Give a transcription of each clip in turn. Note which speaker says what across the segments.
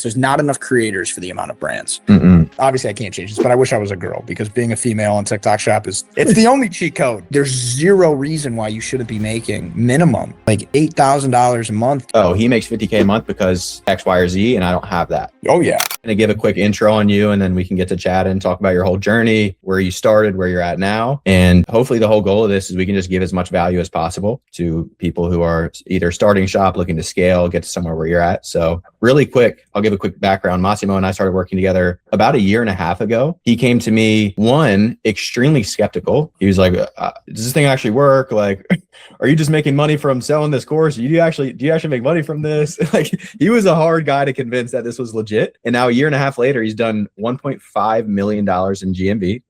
Speaker 1: There's not enough creators for the amount of brands.
Speaker 2: Mm-mm.
Speaker 1: Obviously, I can't change this, but I wish I was a girl, because being a female on TikTok Shop it's the only cheat code. There's zero reason why you shouldn't be making minimum like $8,000 a month.
Speaker 2: Oh, he makes 50K a month because X, Y, or Z, and I don't have that.
Speaker 1: Oh yeah.
Speaker 2: I'm gonna give a quick intro on you, and then we can get to chat and talk about your whole journey, where you started, where you're at now. And hopefully the whole goal of this is we can just give as much value as possible to people who are either starting shop, looking to scale, get to somewhere where you're at. So really quick, I'll give a quick background. Massimo and I started working together about a year and a half ago. He came to me, one, extremely skeptical. He was like, does this thing actually work? Like, are you just making money from selling this course? Do you actually make money from this? Like, he was a hard guy to convince that this was legit. And now a year and a half later, he's done $1.5 million in GMV,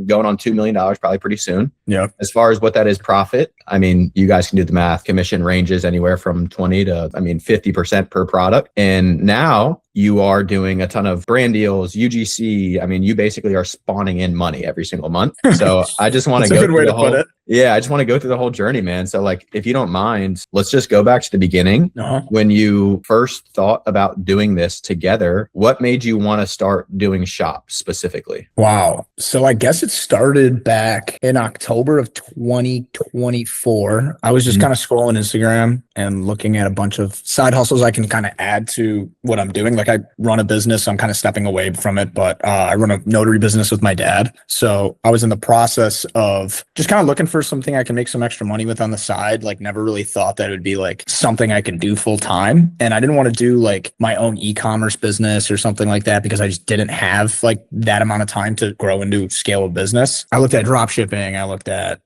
Speaker 2: going on $2 million probably pretty soon.
Speaker 1: Yeah.
Speaker 2: As far as what that is profit, I mean, you guys can do the math. Commission ranges anywhere from 20 to, 50% per product. And now you are doing a ton of brand deals, UGC. I mean, you basically are spawning in money every single month. So I just want to go through the whole, I just want to go through the whole journey, man. So like, if you don't mind, let's just go back to the beginning. When you first thought about doing this together, what made you want to start doing shop specifically?
Speaker 1: Wow. So I guess it started back in October of 2024. I was just kind of scrolling Instagram and looking at a bunch of side hustles I can kind of add to what I'm doing. Like, I run a business, so I'm kind of stepping away from it, but I run a notary business with my dad. So I was in the process of just kind of looking for something I can make some extra money with on the side. Like, never really thought that it would be like something I could do full time. And I didn't want to do like my own e-commerce business or something like that, because I just didn't have like that amount of time to grow into scale a business. I looked at drop shipping. I looked at,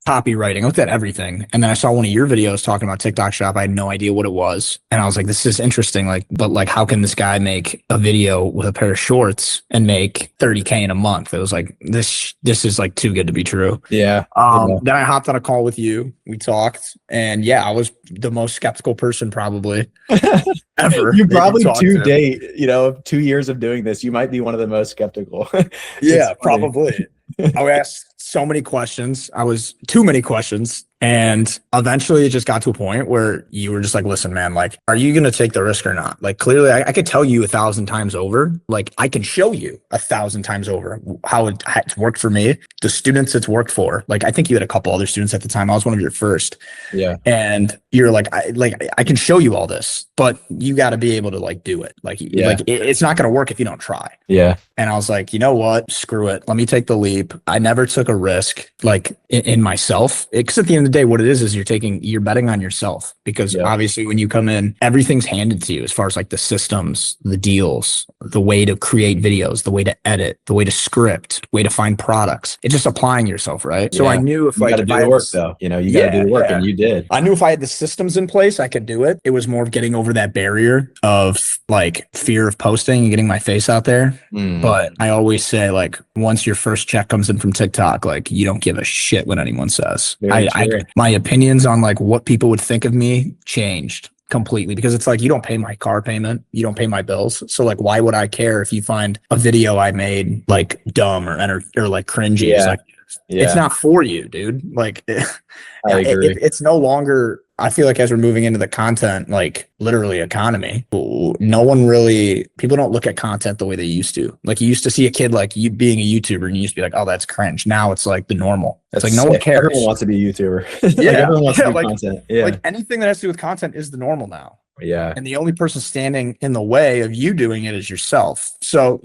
Speaker 1: copywriting. I looked at everything. And then I saw one of your videos talking about TikTok Shop. I had no idea what it was. And I was like, this is interesting. But how can this guy make a video with a pair of shorts and make 30K in a month? It was like, this is like too good to be true.
Speaker 2: Yeah.
Speaker 1: Then I hopped on a call with you. We talked, and I was the most skeptical person probably ever.
Speaker 2: You probably 2 years of doing this, you might be one of the most skeptical.
Speaker 1: Yeah, probably. I asked so many questions. Too many questions. And eventually it just got to a point where you were just like, listen, man, like, are you going to take the risk or not? Like, clearly I could tell you 1,000 times over, like I can show you 1,000 times over how it's worked for me, the students it's worked for. Like, I think you had a couple other students at the time. I was one of your first.
Speaker 2: Yeah.
Speaker 1: And you're like, I can show you all this, but you got to be able to like do it. Like it's not going to work if you don't try.
Speaker 2: Yeah.
Speaker 1: And I was like, you know what? Screw it. Let me take the leap. I never took a risk like in myself. Because at the end of the day, what it is you're betting on yourself, because obviously when you come in, everything's handed to you as far as like the systems, the deals, the way to create videos, the way to edit, the way to script, way to find products. It's just applying yourself, right? So I knew if I had
Speaker 2: the work though, you got to do the work, and you did.
Speaker 1: I knew if I had the systems in place, I could do it. It was more of getting over that barrier of like fear of posting and getting my face out there. But I always say, like, once your first check comes in from TikTok, like, you don't give a shit what anyone says. My opinions on like what people would think of me changed completely, because it's like, you don't pay my car payment, you don't pay my bills. So like, why would I care if you find a video I made like dumb or like cringy? It's like, it's not for you, dude. Like,
Speaker 2: I agree.
Speaker 1: It's no longer. I feel like as we're moving into the content, like literally economy, people don't look at content the way they used to. Like, you used to see a kid like you being a YouTuber and you used to be like, oh, that's cringe. Now it's like the normal. It's like, no one cares.
Speaker 2: Everyone wants to be a YouTuber.
Speaker 1: Yeah.
Speaker 2: Everyone wants to do content. Yeah.
Speaker 1: Like, anything that has to do with content is the normal now.
Speaker 2: Yeah.
Speaker 1: And the only person standing in the way of you doing it is yourself. So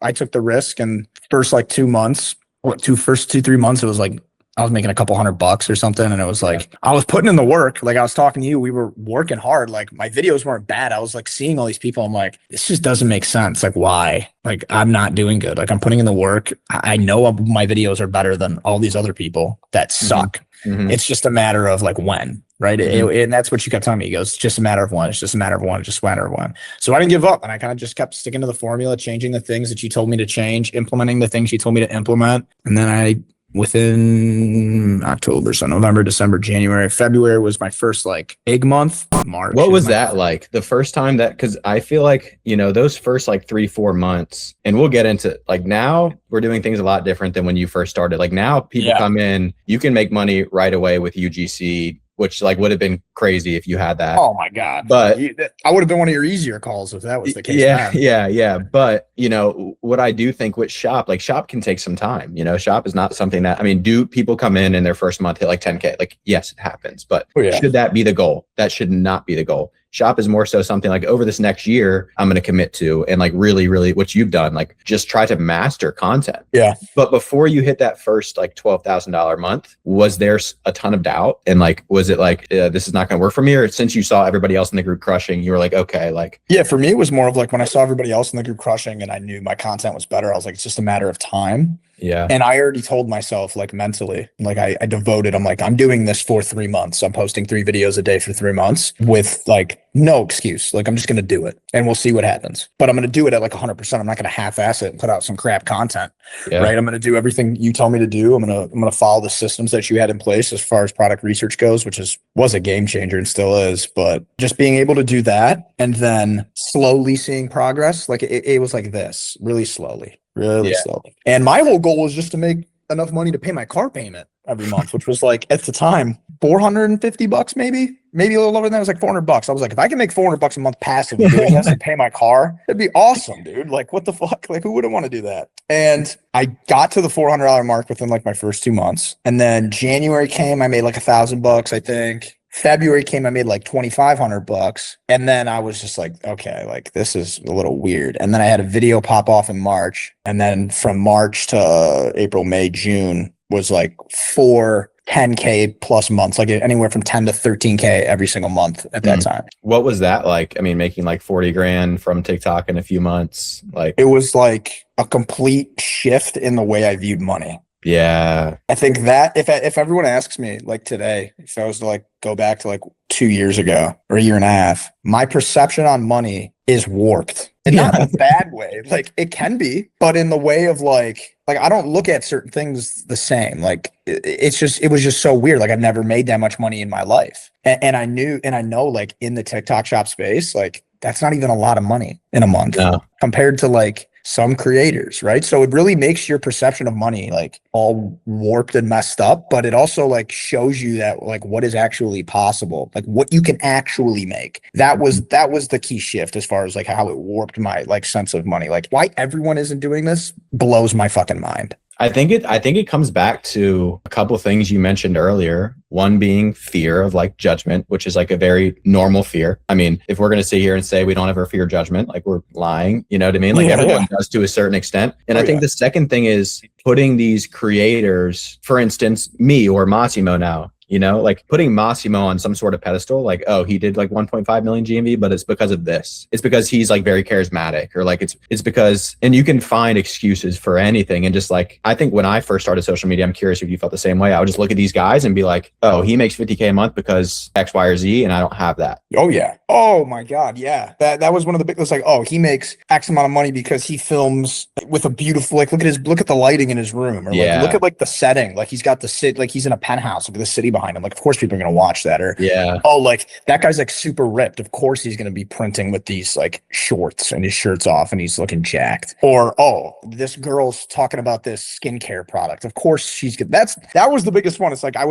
Speaker 1: I took the risk, and first like 2 months, 3 months, it was like, I was making a couple $100 or something. And it was like, I was putting in the work. Like, I was talking to you, we were working hard. Like, my videos weren't bad. I was like seeing all these people. I'm like, this just doesn't make sense. Like, why? Like, I'm not doing good. Like, I'm putting in the work. I know my videos are better than all these other people that suck. Mm-hmm. It's just a matter of like when, right? Mm-hmm. And that's what you kept telling me. He goes, it's just a matter of when. It's just a matter of when. It's just a matter of when. So I didn't give up, and I kind of just kept sticking to the formula, changing the things that you told me to change, implementing the things you told me to implement. And then within October, so November, December, January, February was my first like big month. March.
Speaker 2: What was that like the first time because I feel like, those first like 3-4 months, and we'll get into like, now we're doing things a lot different than when you first started. Like, now people come in, you can make money right away with UGC which like would have been crazy if you had that.
Speaker 1: Oh my God.
Speaker 2: But
Speaker 1: I would have been one of your easier calls if that was the case.
Speaker 2: Yeah. But you know, what I do think with shop, like shop can take some time, you know, shop is not something that, I mean, do people come in their first month hit like 10K? Like, yes, it happens, but should that be the goal? That should not be the goal. Shop is more so something like over this next year, I'm going to commit to, and like really, really what you've done, like just try to master content.
Speaker 1: Yeah.
Speaker 2: But before you hit that first like $12,000 month, was there a ton of doubt? And like, was it like, this is not going to work for me? Or since you saw everybody else in the group crushing, you were like, okay, like.
Speaker 1: Yeah, for me, it was more of like when I saw everybody else in the group crushing and I knew my content was better, I was like, it's just a matter of time.
Speaker 2: Yeah.
Speaker 1: And I already told myself like mentally, like I devoted, I'm like, I'm doing this for 3 months. I'm posting 3 videos a day for 3 months with like no excuse. Like I'm just going to do it and we'll see what happens. But I'm going to do it at like 100%. I'm not going to half-ass it and put out some crap content. Yeah. Right. I'm going to do everything you tell me to do. I'm going to follow the systems that you had in place as far as product research goes, which was a game changer and still is. But just being able to do that and then slowly seeing progress, like it was like this, really slowly. Really slowly. And my whole goal was just to make enough money to pay my car payment every month, which was like at the time $450 maybe a little lower than that. It was like $400. I was like, if I can make $400 a month passively doing this and pay my car, it'd be awesome, dude. Like what the fuck? Like who wouldn't want to do that? And I got to the $400 mark within like my first 2 months. And then January came, I made like $1,000, I think. February came, I made like $2,500. And then I was just like, okay, like this is a little weird. And then I had a video pop off in March. And then from March to April, May, June was like 4 10K plus months, like anywhere from 10 to 13K every single month at that time.
Speaker 2: What was that like? I mean, making like 40 grand from TikTok in a few months, like
Speaker 1: it was like a complete shift in the way I viewed money.
Speaker 2: Yeah.
Speaker 1: I think that if everyone asks me like today, if I was to like go back to like 2 years ago or a year and a half, my perception on money is warped. And not in a bad way. Like it can be, but in the way of like I don't look at certain things the same. Like it was just so weird. Like I've never made that much money in my life. And I know like in the TikTok shop space, like that's not even a lot of money in a month compared to like some creators, right? So it really makes your perception of money like all warped and messed up, but it also like shows you that like what is actually possible, like what you can actually make. That was the key shift as far as like how it warped my like sense of money. Like why everyone isn't doing this blows my fucking mind.
Speaker 2: I think it comes back to a couple of things you mentioned earlier. One being fear of like judgment, which is like a very normal fear. I mean, if we're going to sit here and say we don't ever fear judgment, like we're lying, you know what I mean? Like everyone does to a certain extent. And I think the second thing is putting these creators, for instance, me or Massimo now, you know, like putting Massimo on some sort of pedestal, like, oh, he did like 1.5 million GMV, but it's because of this. It's because he's like very charismatic, or like it's because, and you can find excuses for anything. And just like, I think when I first started social media, I'm curious if you felt the same way. I would just look at these guys and be like, oh, he makes 50K a month because X, Y, or Z, and I don't have that.
Speaker 1: Oh yeah. Oh my God. Yeah. That was one of the big, it was like, oh, he makes X amount of money because he films with a beautiful, like, look at the lighting in his room, or like, look at like the setting. Like he's got the city, like he's in a penthouse, look at the city behind him. Like, of course people are going to watch that. Or, oh, like that guy's like super ripped. Of course he's going to be printing with these like shorts and his shirt's off and he's looking jacked. Or, oh, this girl's talking about this skincare product. Of course she's good. That was the biggest one. It's like, I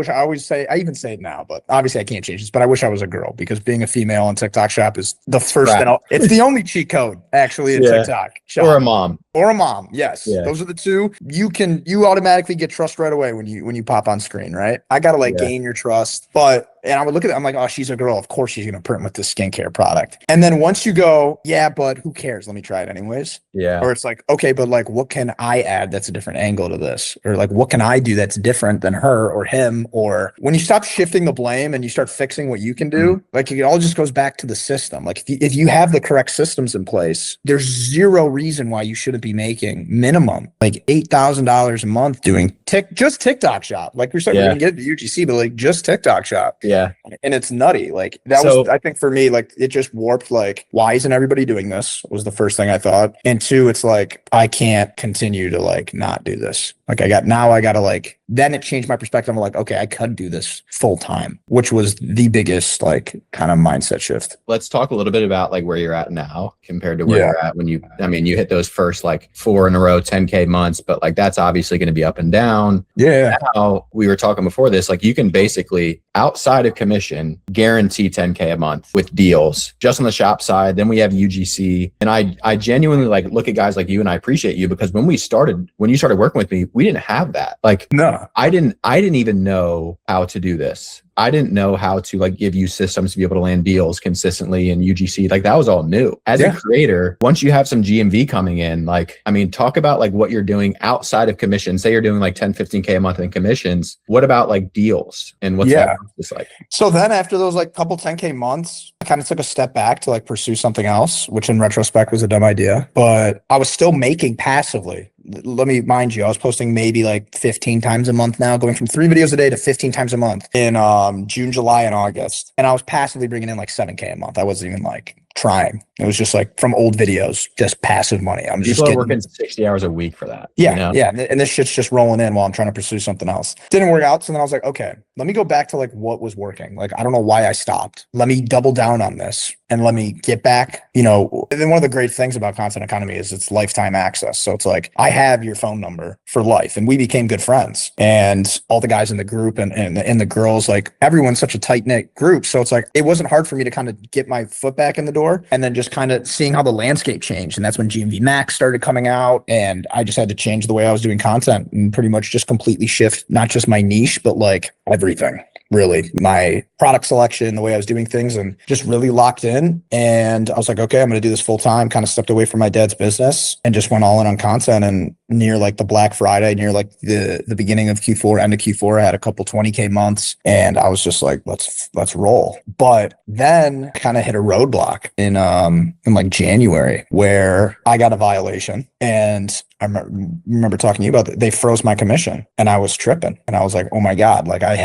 Speaker 1: even say it now, but obviously I can't change this, but I wish I was a girl, because being a female on TikTok shop is the first, it's the only cheat code actually in TikTok shop.
Speaker 2: Or a mom.
Speaker 1: Yes. Those are the two. You automatically get trust right away when you pop on screen, right? I got to gain your trust. And I would look at it, I'm like, oh, she's a girl. Of course she's going to print with this skincare product. And then once you go, yeah, but who cares? Let me try it anyways.
Speaker 2: Yeah.
Speaker 1: Or it's like, okay, but like, what can I add that's a different angle to this? Or like, what can I do that's different than her or him? Or when you stop shifting the blame and you start fixing what you can do, like it all just goes back to the system. Like if you have the correct systems in place, there's zero reason why you shouldn't be making minimum like $8,000 a month doing just TikTok shop. Like we're starting to get into UGC, but like just TikTok shop.
Speaker 2: Yeah.
Speaker 1: And it's nutty. Like that was, I think for me, like it just warped, like, why isn't everybody doing this was the first thing I thought. And two, it's like, I can't continue to like not do this. Like I gotta like, then it changed my perspective. I'm like, okay, I could do this full time, which was the biggest like kind of mindset shift.
Speaker 2: Let's talk a little bit about like where you're at now compared to where you're at when you hit those first like 4 in a row, 10K months, but like that's obviously going to be up and down.
Speaker 1: Yeah.
Speaker 2: Now we were talking before this, like you can basically outside of commission, guarantee 10K a month with deals just on the shop side. Then we have UGC. And I genuinely like look at guys like you, and I appreciate you, because when you started working with me, we didn't have that. Like,
Speaker 1: No.
Speaker 2: I didn't even know how to do this. I didn't know how to like give you systems to be able to land deals consistently in UGC. Like, that was all new. As a creator, once you have some GMV coming in, like, I mean, talk about like what you're doing outside of commission. Say you're doing like 10, 15K a month in commissions. What about like deals, and what's that process like?
Speaker 1: So then after those like couple 10K months, I kind of took a step back to like pursue something else, which in retrospect was a dumb idea, but I was still making passively. Let me mind you, I was posting maybe like 15 times a month now, going from 3 videos a day to 15 times a month in June, July, and August. And I was passively bringing in like 7K a month. I wasn't even like trying. It was just like from old videos, just passive money. I'm just
Speaker 2: working 60 hours a week for that.
Speaker 1: Yeah.
Speaker 2: You know?
Speaker 1: Yeah. And this shit's just rolling in while I'm trying to pursue something else. Didn't work out. So then I was like, okay, let me go back to like what was working. Like, I don't know why I stopped. Let me double down on this and let me get back. You know, and then one of the great things about content economy is it's lifetime access. So it's like, I have your phone number for life, and we became good friends, and all the guys in the group and the girls, like everyone's such a tight knit group. So it's like, it wasn't hard for me to kind of get my foot back in the door, and then just kind of seeing how the landscape changed. And that's when GMV Max started coming out, and I just had to change the way I was doing content and pretty much just completely shift, not just my niche, but like everything. Really, my product selection, the way I was doing things, and just really locked in. And I was like, okay, I'm going to do this full time. Kind of stepped away from my dad's business and just went all in on content. And near like the Black Friday, near like the beginning of Q4, end of Q4, I had a couple 20K months, and I was just like, let's roll. But then kind of hit a roadblock in like January, where I got a violation, and I remember talking to you about it. They froze my commission, and I was tripping, and I was like, oh my God, like I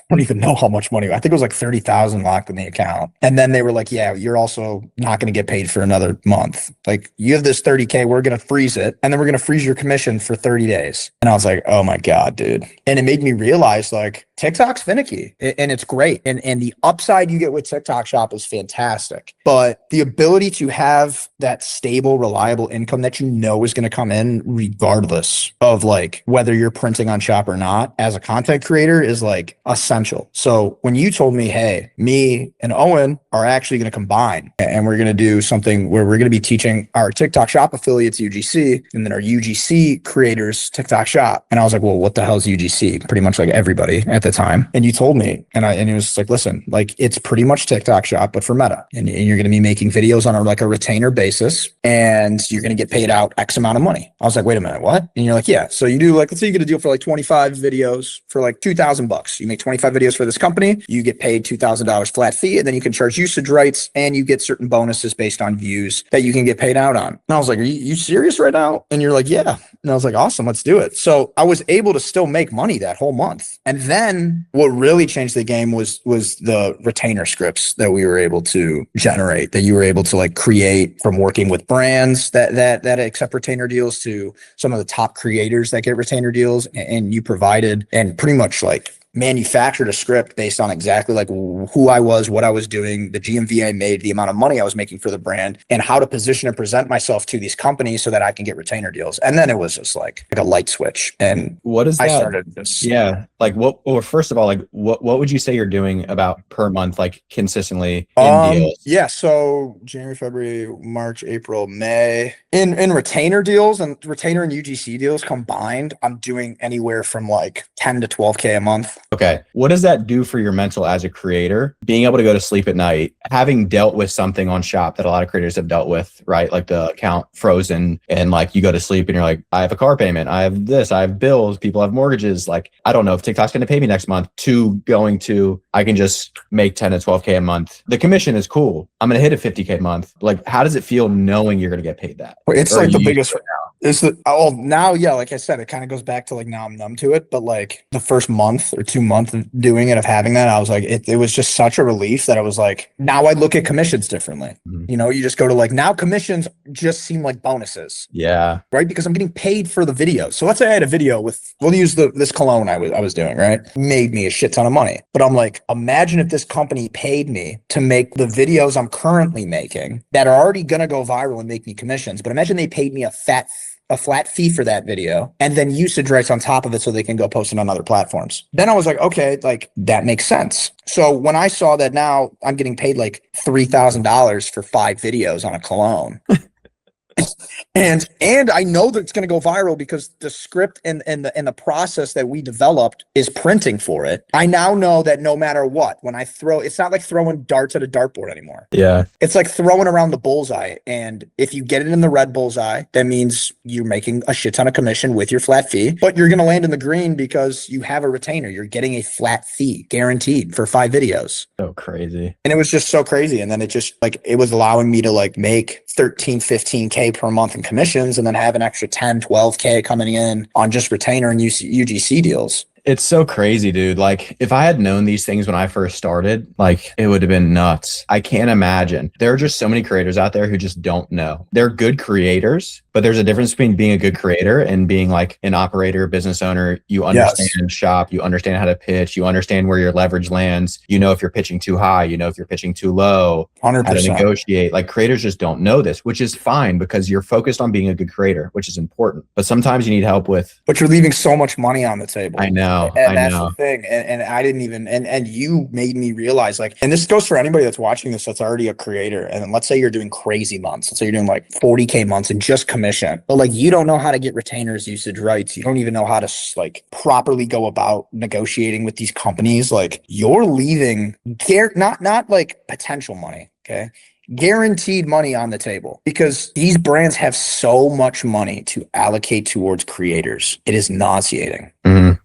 Speaker 1: don't even know how much money. I think it was like 30,000 locked in the account. And then they were like, yeah, you're also not going to get paid for another month. Like, you have this 30K, we're going to freeze it. And then we're going to freeze your commission for 30 days. And I was like, oh my God, dude. And it made me realize like TikTok's finicky, and it's great. And the upside you get with TikTok Shop is fantastic. But the ability to have that stable, reliable income that you know is going to come in regardless of like whether you're printing on Shop or not, as a content creator, is like essential. So when you told me, hey, me and Owen are actually going to combine, and we're going to do something where we're going to be teaching our TikTok Shop affiliates UGC, and then our UGC creators TikTok Shop. And I was like, well, what the hell is UGC? Pretty much like everybody at the time. And you told me, and it was like, listen, like it's pretty much TikTok Shop, but for Meta. And you're going to be making videos on like a retainer basis, and you're going to get paid out X amount of money. I was like, wait a minute, what? And you're like, yeah. So you do like, let's say you get a deal for like 25 videos for like $2,000. You make 25 videos for this company, you get paid $2,000 flat fee, and then you can charge usage rights, and you get certain bonuses based on views that you can get paid out on. And I was like, are you serious right now? And you're like, yeah. And I was like, awesome, let's do it. So I was able to still make money that whole month. And then what really changed the game was the retainer scripts that we were able to generate, that you were able to like create from working with brands that accept retainer deals to some of the top creators that get retainer deals. And you provided and pretty much like manufactured a script based on exactly like who I was, what I was doing, the GMV I made, the amount of money I was making for the brand, and how to position and present myself to these companies so that I can get retainer deals. And then it was just like a light switch. And
Speaker 2: what is that?
Speaker 1: I started this.
Speaker 2: Yeah. Like well, first of all, like what would you say you're doing about per month, like consistently in deals?
Speaker 1: Yeah. So January, February, March, April, May in retainer deals and retainer and UGC deals combined, I'm doing anywhere from like 10 to 12K a month.
Speaker 2: Okay. What does that do for your mental as a creator? Being able to go to sleep at night, having dealt with something on Shop that a lot of creators have dealt with, right? Like the account frozen, and like you go to sleep and you're like, I have a car payment, I have this, I have bills, people have mortgages. Like, I don't know if TikTok's going to pay me next month, to going to, I can just make 10 to 12K a month. The commission is cool. I'm going to hit a 50K a month. Like, how does it feel knowing you're going to get paid that?
Speaker 1: It's like the biggest now, yeah, like I said, it kind of goes back to like now I'm numb to it, but like the first month or 2 months of doing it, of having that, I was like, it was just such a relief that I was like, now I look at commissions differently. Mm-hmm. You know, you just go to like, now commissions just seem like bonuses.
Speaker 2: Yeah.
Speaker 1: Right. Because I'm getting paid for the video. So let's say I had a video with, we'll use this cologne I was doing, right? Made me a shit ton of money. But I'm like, imagine if this company paid me to make the videos I'm currently making that are already going to go viral and make me commissions. But imagine they paid me a fat a flat fee for that video and then usage rights on top of it so they can go post it on other platforms. Then I was like, okay, like that makes sense. So when I saw that now I'm getting paid like $3,000 for 5 videos on a cologne. And I know that it's going to go viral because the script and the process that we developed is printing for it. I now know that no matter what, when I throw, it's not like throwing darts at a dartboard anymore.
Speaker 2: Yeah.
Speaker 1: It's like throwing around the bullseye. And if you get it in the red bullseye, that means you're making a shit ton of commission with your flat fee, but you're going to land in the green because you have a retainer. You're getting a flat fee guaranteed for 5 videos.
Speaker 2: So crazy.
Speaker 1: And it was just so crazy. And then it just like, it was allowing me to like make 13, 15K per month in commissions and then have an extra 10, 12K coming in on just retainer and UGC deals.
Speaker 2: It's so crazy, dude. Like if I had known these things when I first started, like it would have been nuts. I can't imagine. There are just so many creators out there who just don't know. They're good creators, but there's a difference between being a good creator and being like an operator, business owner. You understand shop, you understand how to pitch, you understand where your leverage lands. You know if you're pitching too high, you know if you're pitching too low,
Speaker 1: 100%.
Speaker 2: how to negotiate. Like creators just don't know this, which is fine because you're focused on being a good creator, which is important. But sometimes you need help with.
Speaker 1: But you're leaving so much money on the table.
Speaker 2: I know.
Speaker 1: And that's the thing. And I didn't even, and you made me realize like, and this goes for anybody that's watching this, that's already a creator. And then let's say you're doing crazy months. Let's say you're doing like 40K months and just commission, but like, you don't know how to get retainers usage rights. You don't even know how to like properly go about negotiating with these companies. Like you're leaving not like potential money. Okay. Guaranteed money on the table because these brands have so much money to allocate towards creators. It is nauseating.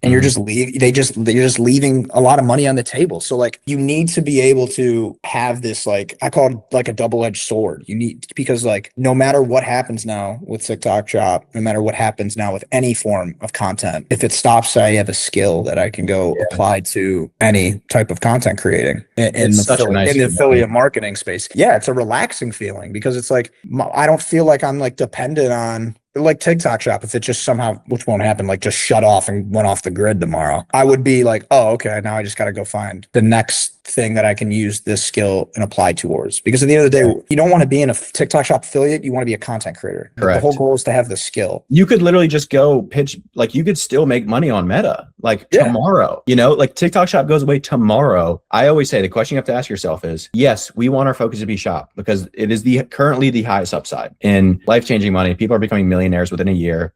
Speaker 1: And you're just they're just leaving a lot of money on the table. So like you need to be able to have this, like I call it like a double-edged sword. You need, because like no matter what happens now with TikTok Shop, no matter what happens now with any form of content, if it stops, I have a skill that I can go apply to any type of content creating in the affiliate marketing space. Yeah, it's a relaxing feeling because it's like I don't feel like I'm like dependent on like TikTok Shop. If it just somehow, which won't happen, like just shut off and went off the grid tomorrow, I would be like, oh, okay, now I just got to go find the next thing that I can use this skill and apply towards. Because at the end of the day, you don't want to be in a TikTok Shop affiliate. You want to be a content creator.
Speaker 2: Correct.
Speaker 1: The whole goal is to have the skill.
Speaker 2: You could literally just go pitch, like you could still make money on Meta, like tomorrow, you know, like TikTok Shop goes away tomorrow. I always say the question you have to ask yourself is, yes, we want our focus to be shop because it is currently the highest upside in life-changing money. People are becoming millionaires within a year,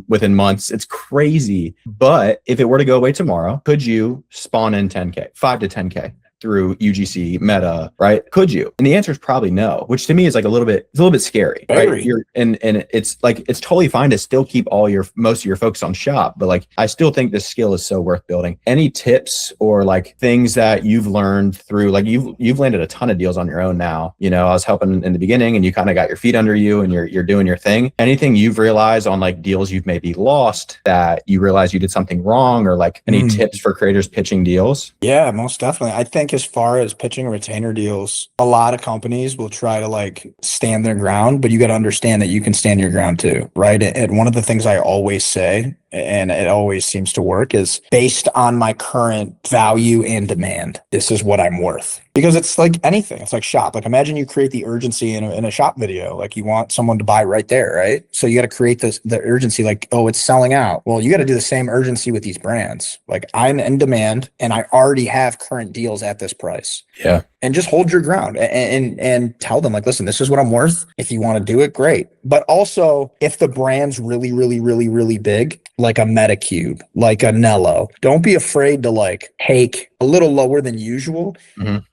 Speaker 2: within months. It's crazy. But if it were to go away tomorrow, could you spawn in 10K, 5 to 10K? Through UGC, Meta, right? Could you? And the answer is probably no, which to me is like a little bit scary, right? And it's like, it's totally fine to still keep most of your focus on shop, but like, I still think this skill is so worth building. Any tips or like things that you've learned through, like you've landed a ton of deals on your own now, you know, I was helping in the beginning and you kind of got your feet under you and you're doing your thing. Anything you've realized on like deals you've maybe lost that you realize you did something wrong, or like any tips for creators pitching deals? Yeah,
Speaker 1: most definitely. I think as far as pitching retainer deals, a lot of companies will try to like stand their ground, but you got to understand that you can stand your ground too, right? And one of the things I always say, and it always seems to work, is based on my current value and demand, this is what I'm worth. Because it's like anything. It's like shop. Like imagine you create the urgency in a shop video. Like you want someone to buy right there, right? So you got to create the urgency like, oh, it's selling out. Well, you got to do the same urgency with these brands. Like I'm in demand and I already have current deals at this price.
Speaker 2: Yeah.
Speaker 1: And just hold your ground and tell them like, listen, this is what I'm worth. If you want to do it, great. But also if the brand's really, really, really, really big, like a Metacube, like a Nello, don't be afraid to like take a little lower than usual,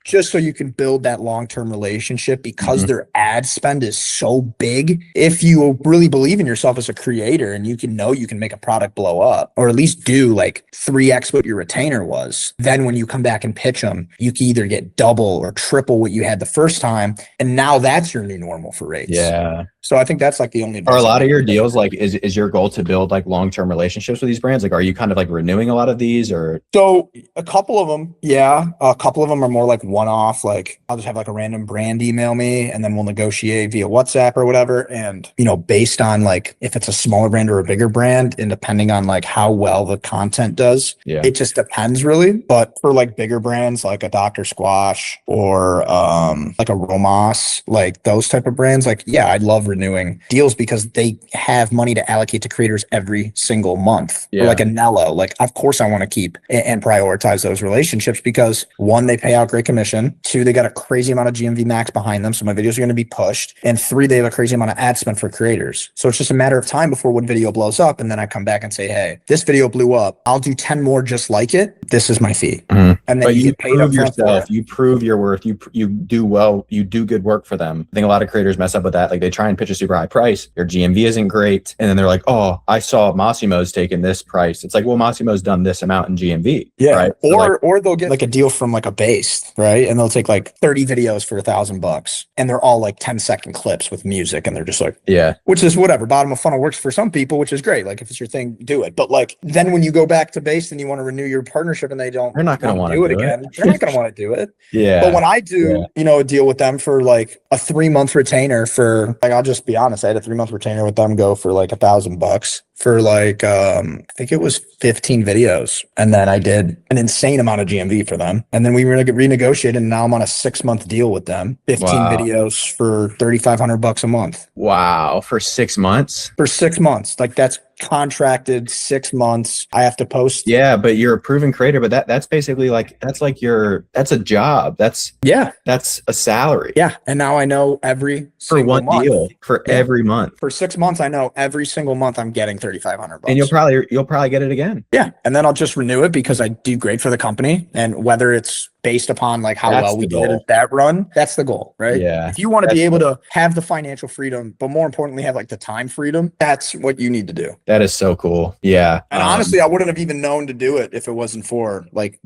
Speaker 1: just so you can build that long-term relationship, because their ad spend is so big. If you really believe in yourself as a creator and you can make a product blow up, or at least do like 3x what your retainer was, then when you come back and pitch them, you can either get double or triple what you had the first time. And now that's your new normal for rates.
Speaker 2: Yeah.
Speaker 1: So I think that's like the only.
Speaker 2: Are a lot of your deals like, is your goal to build like long-term relationships with these brands? Like, are you kind of like renewing a lot of these, or?
Speaker 1: So a couple of them, yeah. A couple of them are more like one-off. Like I'll just have like a random brand email me and then we'll negotiate via WhatsApp or whatever. And, based on like if it's a smaller brand or a bigger brand and depending on like how well the content does,
Speaker 2: Yeah.
Speaker 1: it just depends really. But for like bigger brands like a Dr. Squash or like a Romas, like those type of brands, like, yeah, I love renewing deals because they have money to allocate to creators every single month.
Speaker 2: Yeah.
Speaker 1: Or like a Nello, like of course I want to keep and prioritize those relationships because one, they pay out great commission. Two, they got a crazy amount of GMV max behind them. So my videos are going to be pushed. And three, they have a crazy amount of ad spend for creators. So it's just a matter of time before one video blows up. And then I come back and say, hey, this video blew up. I'll do 10 more just like it. This is my fee.
Speaker 2: Mm-hmm.
Speaker 1: And then
Speaker 2: but you
Speaker 1: get paid
Speaker 2: prove
Speaker 1: up front for
Speaker 2: yourself,
Speaker 1: it.
Speaker 2: you prove your worth, you do well, you do good work for them. I think a lot of creators mess up with that. Like they try and pitch a super high price, your GMV isn't great. And then they're like, oh, I saw Massimo's taking this price. It's like, well, Massimo's done this amount in GMV.
Speaker 1: Yeah.
Speaker 2: Right.
Speaker 1: Or they'll get like a deal from like a base, right? And they'll take like 30 videos for $1,000 and they're all like 10-second clips with music. And they're just like,
Speaker 2: yeah,
Speaker 1: which is whatever. Bottom of funnel works for some people, which is great. Like if it's your thing, do it. But like then when you go back to base and you want to renew your partnership and they're not going to want to do it again, they're not going to want to do it.
Speaker 2: Yeah.
Speaker 1: But when I do, a deal with them for like a 3-month retainer for like, I'll just be honest, I had a 3-month retainer with them go for like $1,000 for like, I think it was 15 videos. And then I did an insane amount of GMV for them. And then we renegotiated and now I'm on a 6-month deal with them. 15 videos for $3,500 a month.
Speaker 2: Wow. For 6 months?
Speaker 1: For 6 months. Like that's contracted 6 months. I have to post.
Speaker 2: Yeah, but you're a proven creator, but that's basically like that's a job. That's a salary.
Speaker 1: Yeah. And now I know every
Speaker 2: for one
Speaker 1: month,
Speaker 2: deal for every month.
Speaker 1: For 6 months, I know every single month I'm getting $3,500.
Speaker 2: And you'll probably get it again.
Speaker 1: Yeah. And then I'll just renew it because I do great for the company. And whether it's based upon like how well we did at that run, that's the goal, right?
Speaker 2: Yeah.
Speaker 1: If you want to be able to have the financial freedom, but more importantly, have like the time freedom, that's what you need to do.
Speaker 2: That is so cool. Yeah.
Speaker 1: And honestly, I wouldn't have even known to do it if it wasn't for like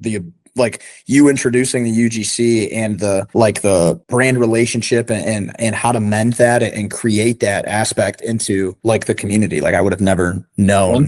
Speaker 1: you introducing the UGC and the brand relationship and how to mend that and create that aspect into like the community. Like I would have never known.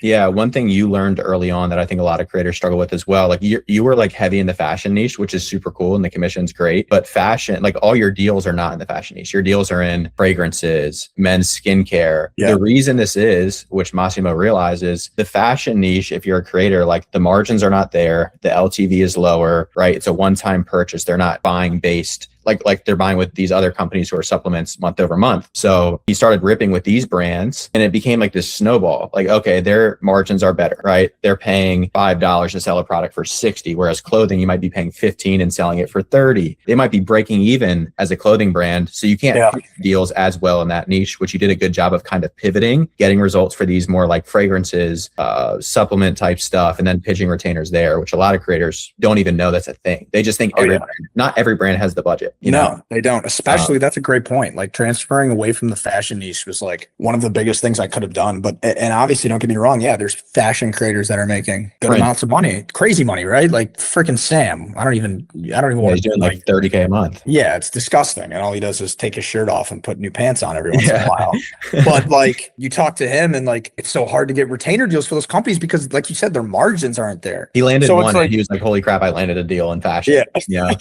Speaker 2: One thing you learned early on that I think a lot of creators struggle with as well. Like you were like heavy in the fashion niche, which is super cool and the commission's great, but fashion, like all your deals are not in the fashion niche. Your deals are in fragrances, men's skincare. Yeah. The reason this is, which Massimo realizes, the fashion niche, if you're a creator, like the margins are not there. The LTV is lower, right? It's a one-time purchase. They're not buying based like they're buying with these other companies who are supplements month over month. So he started ripping with these brands and it became like this snowball. Like, okay, their margins are better, right? They're paying $5 to sell a product for 60, whereas clothing, you might be paying 15 and selling it for 30. They might be breaking even as a clothing brand. So you can't do deals as well in that niche, which you did a good job of kind of pivoting, getting results for these more like fragrances, supplement type stuff, and then pitching retainers there, which a lot of creators don't even know that's a thing. They just think not every brand has the budget.
Speaker 1: No, they don't. Especially, that's a great point. Like transferring away from the fashion niche was like one of the biggest things I could have done. But, and obviously don't get me wrong. Yeah, there's fashion creators that are making good amounts of money, crazy money, right? Like freaking Sam. I don't even want to do
Speaker 2: like $30K a month.
Speaker 1: Yeah, it's disgusting. And all he does is take his shirt off and put new pants on every once in a while. But like you talk to him and like, it's so hard to get retainer deals for those companies because like you said, their margins aren't there.
Speaker 2: He landed one and he was like, holy crap, I landed a deal in fashion. Yeah.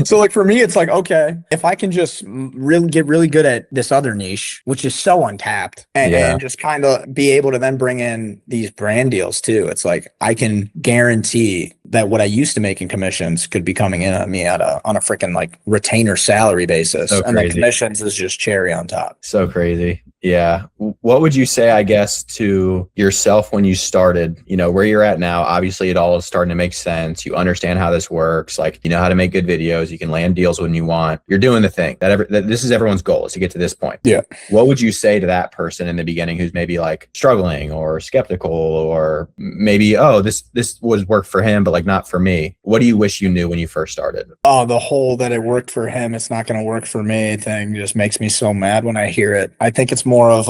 Speaker 1: So like for me, it's like, okay, if I can just really get really good at this other niche, which is so untapped and just kind of be able to then bring in these brand deals too. It's like, I can guarantee that what I used to make in commissions could be coming in on me on a freaking like retainer salary basis. So and the commissions is just cherry on top.
Speaker 2: So crazy. Yeah. What would you say, I guess, to yourself when you started, where you're at now? Obviously, it all is starting to make sense. You understand how this works. Like, you know how to make good videos. You can land deals when you want. You're doing the thing that this is everyone's goal is to get to this point.
Speaker 1: Yeah.
Speaker 2: What would you say to that person in the beginning who's maybe like struggling or skeptical or maybe, this would work for him, but like not for me? What do you wish you knew when you first started?
Speaker 1: Oh, the whole that it worked for him, it's not going to work for me thing just makes me so mad when I hear it. I think it's more of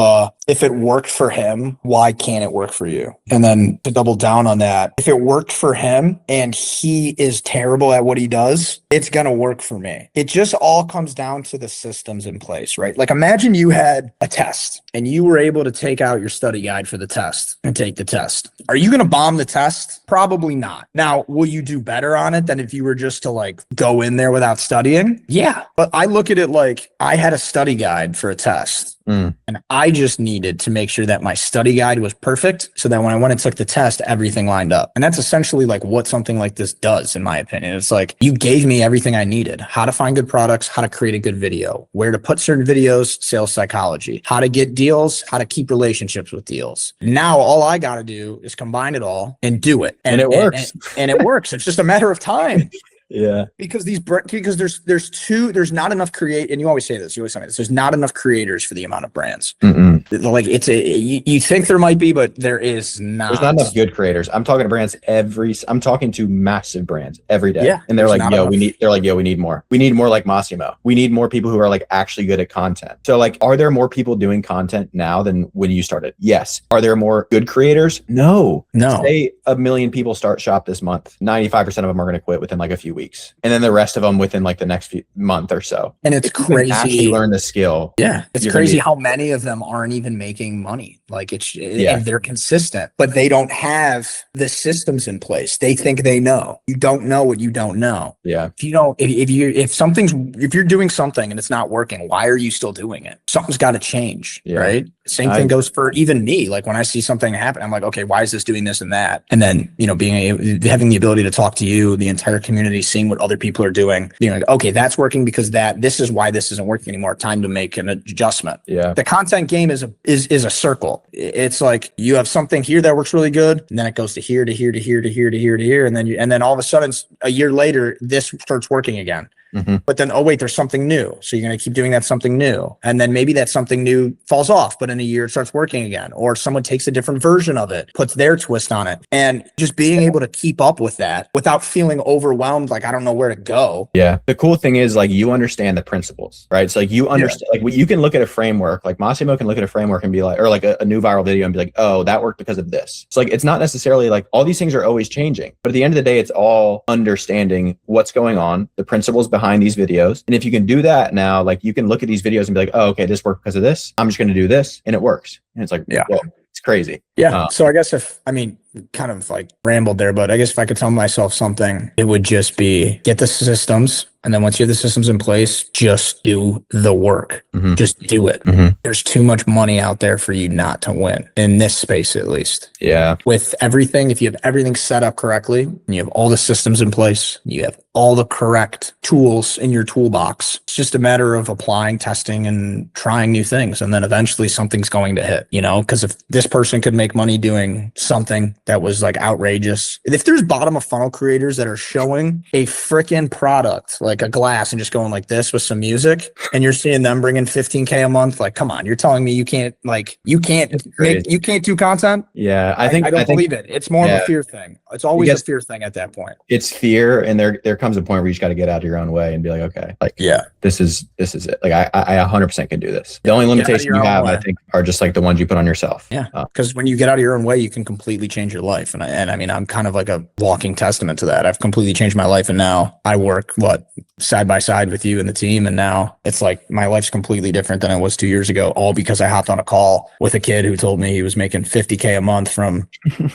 Speaker 1: if it worked for him, why can't it work for you? And then to double down on that, if it worked for him and he is terrible at what he does, it's going to work work for me. It just all comes down to the systems in place, right? Like imagine you had a test and you were able to take out your study guide for the test and take the test. Are you going to bomb the test? Probably not. Now, will you do better on it than if you were just to like go in there without studying? Yeah. But I look at it like I had a study guide for a test. And I just needed to make sure that my study guide was perfect so that when I went and took the test, everything lined up. And that's essentially like what something like this does, in my opinion. It's like you gave me everything I needed: how to find good products, how to create a good video, where to put certain videos, sales psychology, how to get deals, how to keep relationships with deals. Now, all I got to do is combine it all and do it.
Speaker 2: And it works.
Speaker 1: And it works. It's just a matter of time.
Speaker 2: Yeah.
Speaker 1: Because there's not enough and you always say this, there's not enough creators for the amount of brands. Like you think there might be, but there is not.
Speaker 2: There's not enough good creators. I'm talking to brands I'm talking to massive brands every day.
Speaker 1: Yeah,
Speaker 2: and they're like, we need more. We need more like Massimo. We need more people who are like actually good at content. So like, are there more people doing content now than when you started? Yes. Are there more good creators? No. Say 1 million people start shop this month. 95% of them are going to quit within like a few weeks, and then the rest of them within like the next month or so.
Speaker 1: And it's crazy.
Speaker 2: Actually learn the skill.
Speaker 1: Yeah, it's crazy how many of them aren't even making money. Like and they're consistent, but they don't have the systems in place. They think they know. You don't know what you don't know.
Speaker 2: Yeah.
Speaker 1: If you don't, if you're doing something and it's not working, why are you still doing it? Something's got to change, right? Same thing goes for even me. Like when I see something happen, I'm like, okay, why is this doing this and that? And then, having the ability to talk to you, the entire community, seeing what other people are doing, being like, okay, that's working because this is why this isn't working anymore. Time to make an adjustment.
Speaker 2: Yeah.
Speaker 1: The content game is a circle. It's like you have something here that works really good, and then it goes to here, to here, to here, to here, to here, to here, and then all of a sudden, a year later, this starts working again. But then, oh wait, there's something new. So you're going to keep doing that something new. And then maybe that something new falls off, but in a year it starts working again. Or someone takes a different version of it, puts their twist on it. And just being able to keep up with that without feeling overwhelmed, like I don't know where to go.
Speaker 2: Yeah. The cool thing is like you understand the principles, right? So like you understand, like you can look at a framework, like Massimo can look at a framework and be like, or like a new viral video and be like, oh, that worked because of this. So like, it's not necessarily like all these things are always changing, but at the end of the day, it's all understanding what's going on, the principles behind these videos. And if you can do that now, like you can look at these videos and be like, oh, okay, this worked because of this. I'm just going to do this. And it works. And it's like, well, it's crazy.
Speaker 1: Yeah. So I guess kind of like rambled there, but I guess if I could tell myself something, it would just be get the systems. And then once you have the systems in place, just do the work. Just do it. There's too much money out there for you not to win in this space, at least.
Speaker 2: Yeah.
Speaker 1: With everything, if you have everything set up correctly and you have all the systems in place, you have all the correct tools in your toolbox. It's just a matter of applying, testing, and trying new things. And then eventually something's going to hit, because if this person could make money doing something that was like outrageous, if there's bottom of funnel creators that are showing a freaking product, like a glass, and just going like this with some music, and you're seeing them bring in 15K a month, like, come on, you're telling me you can't do content?
Speaker 2: Yeah.
Speaker 1: I don't believe it. It's more of a fear thing. It's always a fear thing at that point.
Speaker 2: It's fear. And there comes a point where you just got to get out of your own way and be like, okay, like, this is it. Like I 100% can do this. The only limitation you have, I think, are just like the ones you put on yourself.
Speaker 1: Yeah. Because when you get out of your own way, you can completely change your life. And I mean, I'm kind of like a walking testament to that. I've completely changed my life. And now I work side by side with you and the team. And now it's like my life's completely different than it was 2 years ago, all because I hopped on a call with a kid who told me he was making 50K a month from,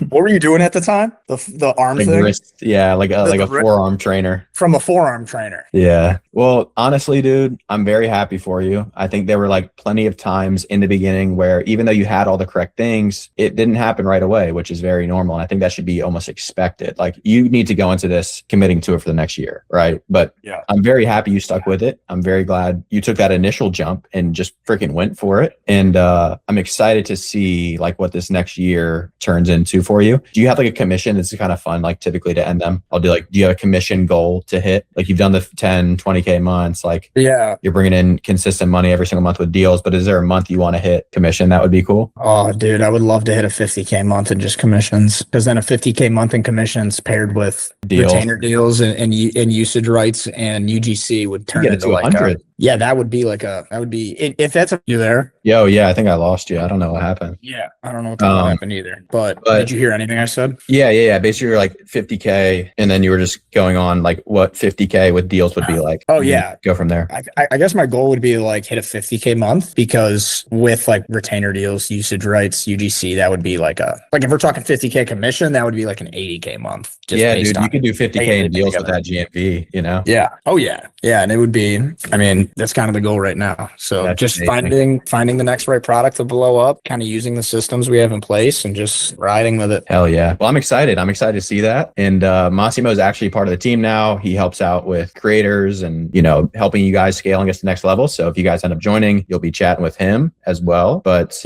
Speaker 1: what were you doing at the time? The arm
Speaker 2: like
Speaker 1: thing?
Speaker 2: Wrist, yeah. Like a forearm trainer.
Speaker 1: From a forearm trainer.
Speaker 2: Yeah. Well, honestly, dude, I'm very happy for you. I think there were like plenty of times in the beginning where even though you had all the correct things, it didn't happen right away, which is very normal. And I think that should be almost expected. Like you need to go into this committing to it for the next year. Right. But I'm very happy you stuck with it. I'm very glad you took that initial jump and just freaking went for it. And I'm excited to see like what this next year turns into for you. Do you have like a commission? It's kind of fun, like typically to end them. Do you have a commission goal to hit? Like you've done the 10, 20K months, like you're bringing in consistent money every single month with deals, but is there a month you want to hit commission? That would be cool.
Speaker 1: Oh, dude, I would love to hit a 50K month in just commissions, because then a 50K month in commissions paired with retainer deals and usage rights and UGC would turn into like
Speaker 2: 100.
Speaker 1: Yeah, that would be like that would be, if that's you there.
Speaker 2: Yo, yeah, I think I lost you. I don't know what happened.
Speaker 1: Yeah. I don't know what the hell happened either, but did you hear anything I said?
Speaker 2: Yeah. Basically, you're like 50K, and then you were just going on like what 50K with deals would be like.
Speaker 1: Oh, yeah.
Speaker 2: Go from there.
Speaker 1: I guess my goal would be to like hit a 50K month, because with like retainer deals, usage rights, UGC, that would be like if we're talking 50K commission, that would be like an 80K month.
Speaker 2: Yeah, dude, you could do 50K in deals with that GMV, you know?
Speaker 1: Yeah. Oh yeah. Yeah. And it would be, I mean, that's kind of the goal right now. So
Speaker 2: That's
Speaker 1: just
Speaker 2: amazing.
Speaker 1: finding the next right product to blow up, kind of using the systems we have in place and just riding with it.
Speaker 2: Hell yeah. Well, I'm excited. I'm excited to see that. And Massimo is actually part of the team now. He helps out with creators and, you know, helping you guys scale and get to the next level. So if you guys end up joining, you'll be chatting with him as well. But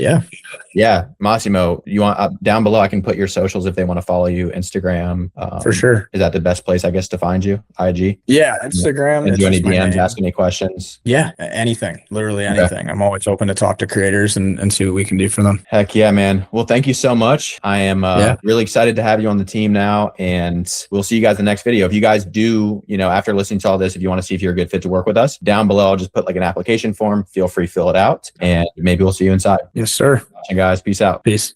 Speaker 2: yeah, Massimo, you want down below, I can put your socials if they want to follow you, Instagram.
Speaker 1: For sure.
Speaker 2: Is that the best place, I guess, to find you? IG?
Speaker 1: Yeah. Instagram.
Speaker 2: And do any
Speaker 1: just my
Speaker 2: DMs,
Speaker 1: name.
Speaker 2: ask any questions?
Speaker 1: Yeah. Anything, literally anything. I'm always open to talk to creators and see what we can do for them.
Speaker 2: Heck yeah, man. Well, thank you so much. I am really excited to have you on the team now, and we'll see you guys in the next video. If you guys do, you know, after listening to all this, if you want to see if you're a good fit to work with us, down below, I'll just put like an application form. Feel free to fill it out, and maybe we'll see you inside.
Speaker 1: Yes, sir.
Speaker 2: Guys, peace out.
Speaker 1: Peace.